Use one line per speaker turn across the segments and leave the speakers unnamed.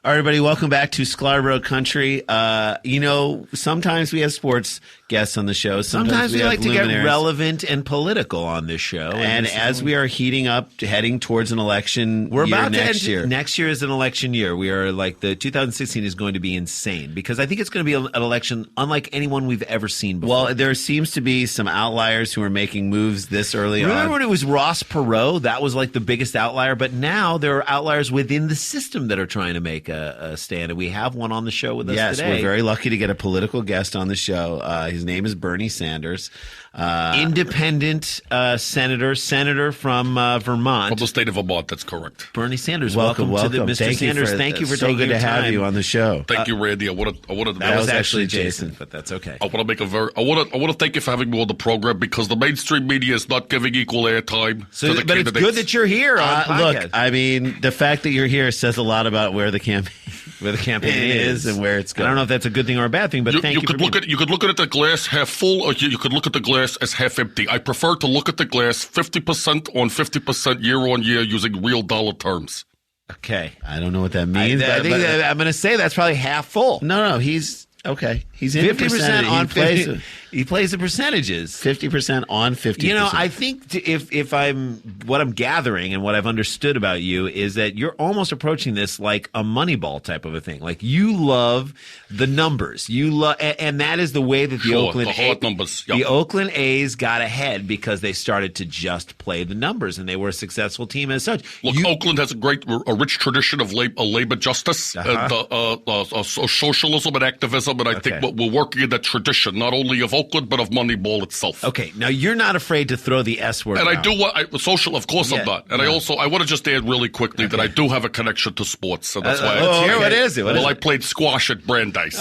All right, everybody, welcome back to Scarborough Country. Sometimes we have sports guests on the show.
Sometimes we like to get
luminaries.
relevant and political on this show.
And as we are heating up, heading towards an election
we're about
next
to
year.
Next year is an election year. We are the 2016 is going to be insane because I think it's going to be an election unlike anyone we've ever seen before.
Well, there seems to be some outliers who are making moves this early on.
Remember when it was Ross Perot? That was like the biggest outlier. But now there are outliers within the system that are trying to make a stand. And we have one on the show with us today.
Yes, we're very lucky to get a political guest on the show. His name is Bernie Sanders.
Independent senator from Vermont.
From the state of Vermont, that's correct.
Bernie Sanders,
welcome.
to the Mr. Sanders. Thank you for taking
so good
your
to have
time.
you on the show.
Thank you, Randy. I want to.
That was actually Jason, but that's okay.
I want to thank you for having me on the program because the mainstream media is not giving equal airtime to the
but
candidates.
It's good that you're here on podcast.
Look, I mean, the fact that you're here says a lot about where the campaign is and where it's going.
I don't know if that's a good thing or a bad thing, but thank you.
You could look at the glass half full, or you could look at the glass as half empty. I prefer to look at the glass 50% on 50% year on year using real dollar terms.
Okay,
I don't know what that means.
I think I'm going to say that's probably half full.
No, he's okay. He's in
50% on 50. He plays the percentages.
50% on 50%.
You know, I think if what I'm gathering and what I've understood about you is that you're almost approaching this like a Moneyball type of a thing. Like you love the numbers. And that is the way that the Oakland A's got ahead because they started to just play the numbers and they were a successful team as such.
Look, Oakland has a rich tradition of labor justice and socialism and activism, and I think we're working in that tradition, not only of Oakland, but of Moneyball itself.
Okay, now you're not afraid to throw the S word
and
out.
I do social, of course I'm not. And I want to just add really quickly that I do have a connection to sports, so that's why.
What is it?
I played squash at Brandeis.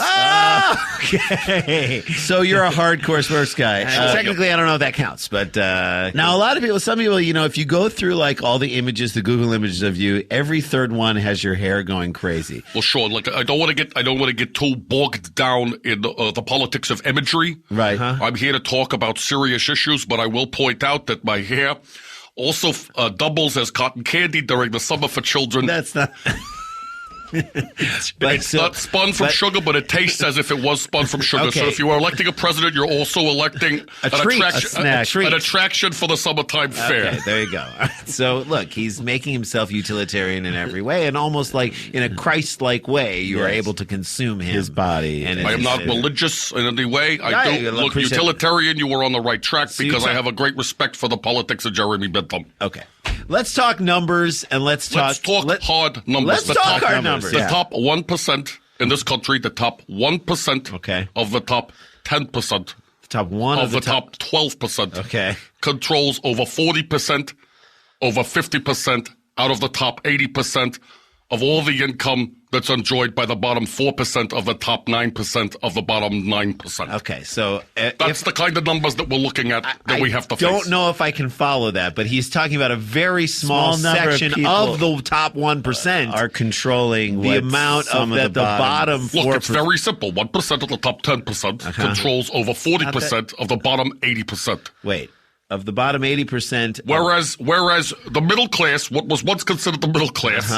Okay.
So you're a hardcore sports guy.
Technically, I don't know if that counts, but
now a lot of people, some people, if you go through like all the images, the Google images of you, every third one has your hair going crazy.
Well, sure. Like I don't want to get too bogged down in the politics of imagery.
Right.
I'm here to talk about serious issues, but I will point out that my hair also doubles as cotton candy during the summer for children.
That's not.
It's not spun from sugar, but it tastes as if it was spun from sugar.
Okay.
So if you are electing a president, you're also electing an attraction for the summertime fair.
Okay, there you go. So look, he's making himself utilitarian in every way, and almost like in a Christ-like way, you are able to consume
his body.
And I am not religious in any way. Look, utilitarian, you were on the right track because I have a great respect for the politics of Jeremy Bentham.
Okay. Let's talk numbers and let's talk
hard numbers.
Let's talk hard numbers.
The top 1% in this country, the top 1% of the top 10%.
The top 1
of the top 12%.
Okay.
Controls over 40%, over 50% out of the top 80% of all the income that's enjoyed by the bottom 4% of the top 9% of the bottom 9%.
Okay, so
that's the kind of numbers that we're looking at that we have to face.
I don't know if I can follow that, but he's talking about a very small section of the top 1%
are controlling
the amount of the bottom 4%.
Look, it's very simple. 1% of the top 10% controls over 40% of the bottom 80%.
Wait. Of the bottom 80%.
Whereas the middle class, what was once considered the middle class,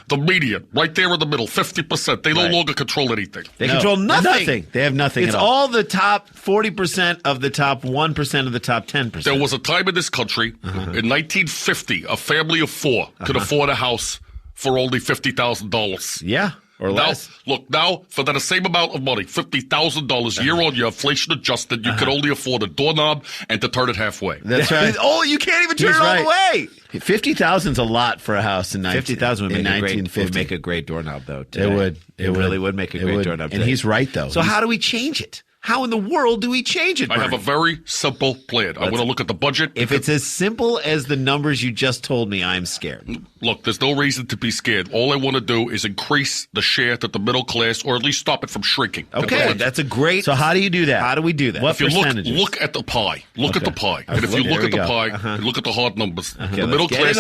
the median, right there in the middle, 50%, they no longer control anything.
They control nothing.
They have nothing
at
all.
It's all the top 40% of the top 1% of the top 10%.
There was a time in this country, in 1950, a family of four could afford a house for only $50,000.
Yeah. Or less.
Now, for the same amount of money, $50,000 year on year, inflation adjusted, you could only afford a doorknob and to turn it halfway.
That's right.
You can't even turn it all the way.
50,000 is a lot for a house in
50,000 would make a great doorknob, though. Today.
It would.
It really would make a great doorknob.
And he's right, though.
So how do we change it? How in the world do we change it, Bernie?
I have a very simple plan. I want to look at the budget.
If it's as simple as the numbers you just told me, I'm scared.
Look, there's no reason to be scared. All I want to do is increase the share to the middle class, or at least stop it from shrinking.
Okay, that's a great...
So how do you do that?
How do we do that?
What percentages?
Look at the pie. Look at the pie. And if you look at the pie, look at the hard numbers. The middle class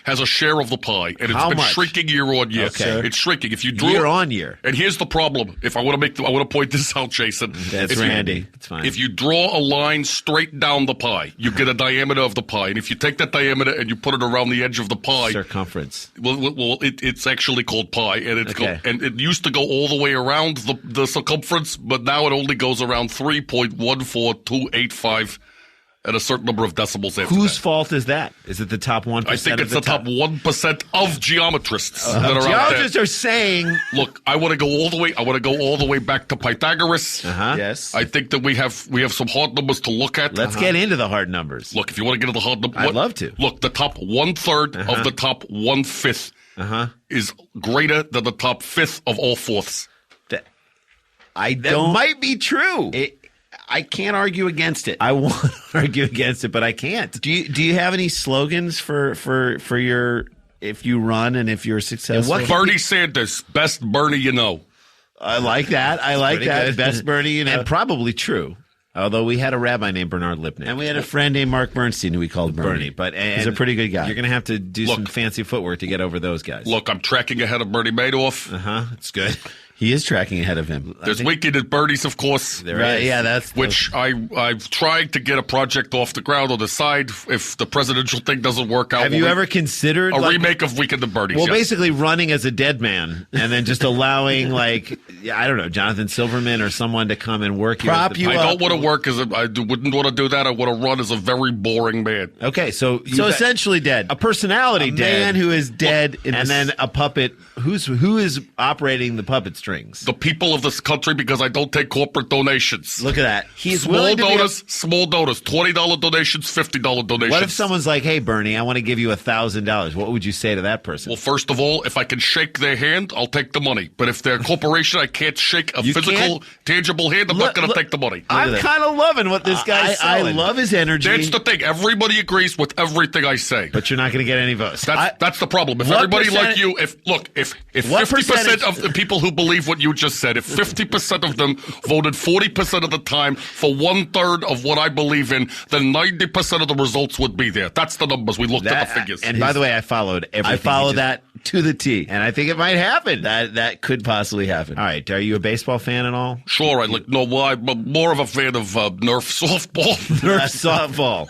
has a share of the pie, and it's been shrinking year on year.
Okay.
It's shrinking. If you drew
year on year.
And here's the problem. If I want to point this out, Jason.
That's Randy. It's fine.
If you draw a line straight down the pie, you get a diameter of the pie. And if you take that diameter and you put it around the edge of the pie,
circumference.
Well, it's actually called pi, and and it used to go all the way around the circumference, but now it only goes around 3.14285 at a certain number of decimals after
Whose
that.
fault is that? Is it the top 1%?
I think it's the top 1% of geometrists that are out there.
Geologists are saying,
look, I want to go all the way. I want to go all the way back to Pythagoras.
Yes.
I think that we have some hard numbers to look at.
Let's get into the hard numbers.
Look, if you want to get into the hard numbers,
I'd love to.
Look, the top 1/3 of the top 1/5 is greater than the top 5th of all fourths.
That might be true.
I can't argue against it.
I want to argue against it, but I can't.
Do you have any slogans for your if you run and if you're successful?
Bernie Sanders, best Bernie you know.
I like that. I like that.
Good.
Best Bernie, you know.
And probably true. Although we had a rabbi named Bernard Lipnick.
And we had a friend named Mark Bernstein who we called Bernie.
But
he's a pretty good guy.
You're going to have to do some fancy footwork to get over those guys.
Look, I'm tracking ahead of Bernie Madoff.
It's good.
He is tracking ahead of him.
There's weekend at Bernie's, of course.
There is.
Yeah, that's
which I've tried to get a project off the ground on the side if the presidential thing doesn't work out.
Have you ever considered
a remake of Weekend at Bernie's?
Well, basically running as a dead man and then just allowing I don't know, Jonathan Silverman or someone to come and work
prop you. I don't want to work I wouldn't want to do that. I want to run as a very boring man.
Okay, so
essentially dead.
A personality dead.
Man who is dead
and then a puppet. Who is operating the puppet strings?
The people of this country, because I don't take corporate donations.
Look at that. He's
small donors, $20 donations, $50 donations.
What if someone's like, "Hey, Bernie, I want to give you $1,000." What would you say to that person?
Well, first of all, if I can shake their hand, I'll take the money. But if they're a corporation, I can't shake a physical, tangible hand. I'm not going to take the money.
I'm kind of loving what this guy's selling.
I love his energy.
That's the thing. Everybody agrees with everything I say.
But you're not going to get any votes.
That's the problem. If everybody like you, if 50% of the people who believe what you just said, if 50% of them voted 40% of the time for 1/3 of what I believe in, then 90% of the results would be there. That's the numbers. We looked at the figures.
And by the way, I followed everything.
I followed that to the T.
And I think it might happen.
That could possibly happen.
All right. Are you a baseball fan at all?
Sure. I'm more of a fan of Nerf softball.
Nerf softball.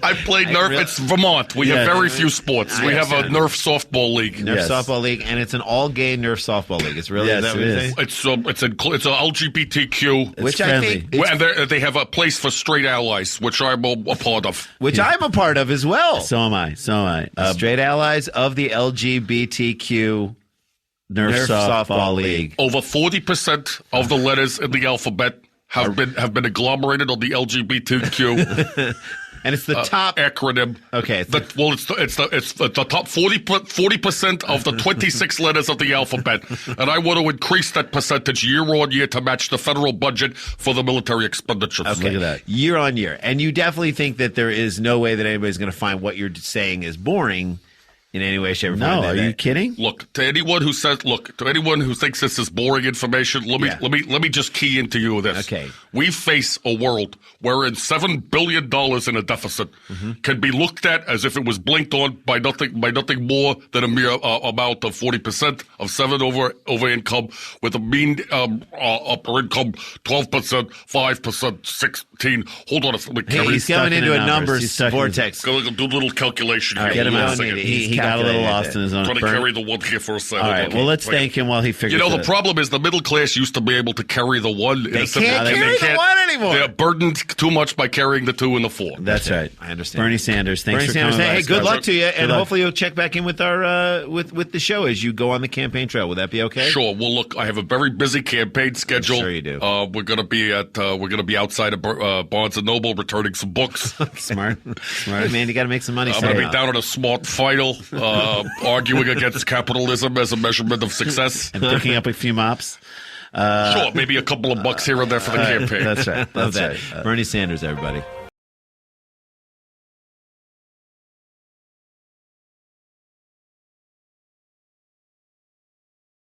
I played Nerf. It's Vermont. We have very few sports. We have a Nerf softball league.
Nerf softball league, and it's an all-gay Nerf softball league. It's really
it is.
It's a LGBTQ,
which
I
think,
and they have a place for straight allies, which I'm a part of.
Which I'm a part of as well.
So am I.
Straight allies of the LGBTQ Nerf softball league.
Over 40% of the letters in the alphabet have been agglomerated on the LGBTQ.
And it's the top
acronym.
Okay.
It's the top 40% of the 26 letters of the alphabet, and I want to increase that percentage year on year to match the federal budget for the military expenditures.
Okay.
Look at that.
Year on year, and you definitely think that there is no way that anybody's going to find what you're saying is boring in any way, shape, or form.
No, are you kidding?
Look, to anyone who thinks this is boring information, let me just key into you with this.
Okay.
We face a world wherein $7 billion in a deficit can be looked at as if it was blinked on by nothing more than a mere amount of 40% of 7 over income, with a mean upper income 12%, 5%, 16. Hold on a second.
He's coming into a numbers vortex.
Go do a little calculation here.
Get him out.
He
got a little lost in his own.
Trying to carry the one here for a second.
All right. Well, let's thank him while he figures.
The problem is the middle class used to be able to carry the one.
They can't carry the one anymore.
They're burdened too much by carrying the 2 and the 4.
That's right.
I understand.
Bernie Sanders. Thanks for coming.
Hey, good luck to you, and
luck.
hopefully you'll check back in with our with the show as you go on the campaign trail. Would that be okay?
Sure. Well, look, I have a very busy campaign schedule.
I'm sure you do.
We're gonna be outside of Barnes and Noble returning some books.
Smart.
Hey, man, you got to make some money.
I'm gonna be down at a smart final, arguing against capitalism as a measurement of success,
and picking up a few mops.
Sure, maybe a couple of bucks here and there for the campaign.
That's right.
Love that. Bernie Sanders, everybody.